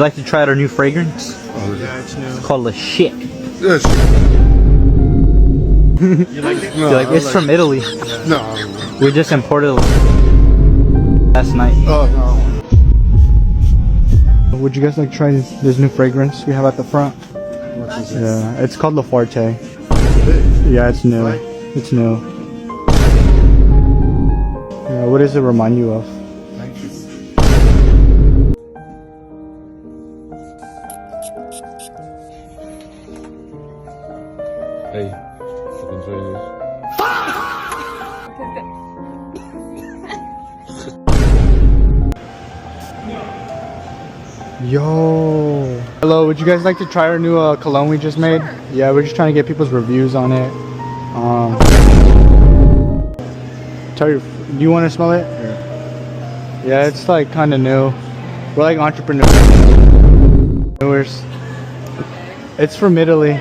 like to try out our new fragrance? Oh, yeah, it's new. It's called Le Shit. Yes. You like it? No, It's like from Italy. No. We just imported it last night. Oh, no. Would you guys like to try this new fragrance we have at the front? What's this? Yeah, it's called La Forte. Yeah, it's new. It's new. Yeah, what does it remind you of? Thank you. Hey, I can try this. Yo. Hello, would you guys like to try our new cologne we just made? Yeah, we're just trying to get people's reviews on it. Do you want to smell it? Yeah, it's like kind of new. We're like entrepreneurs. It's from Italy.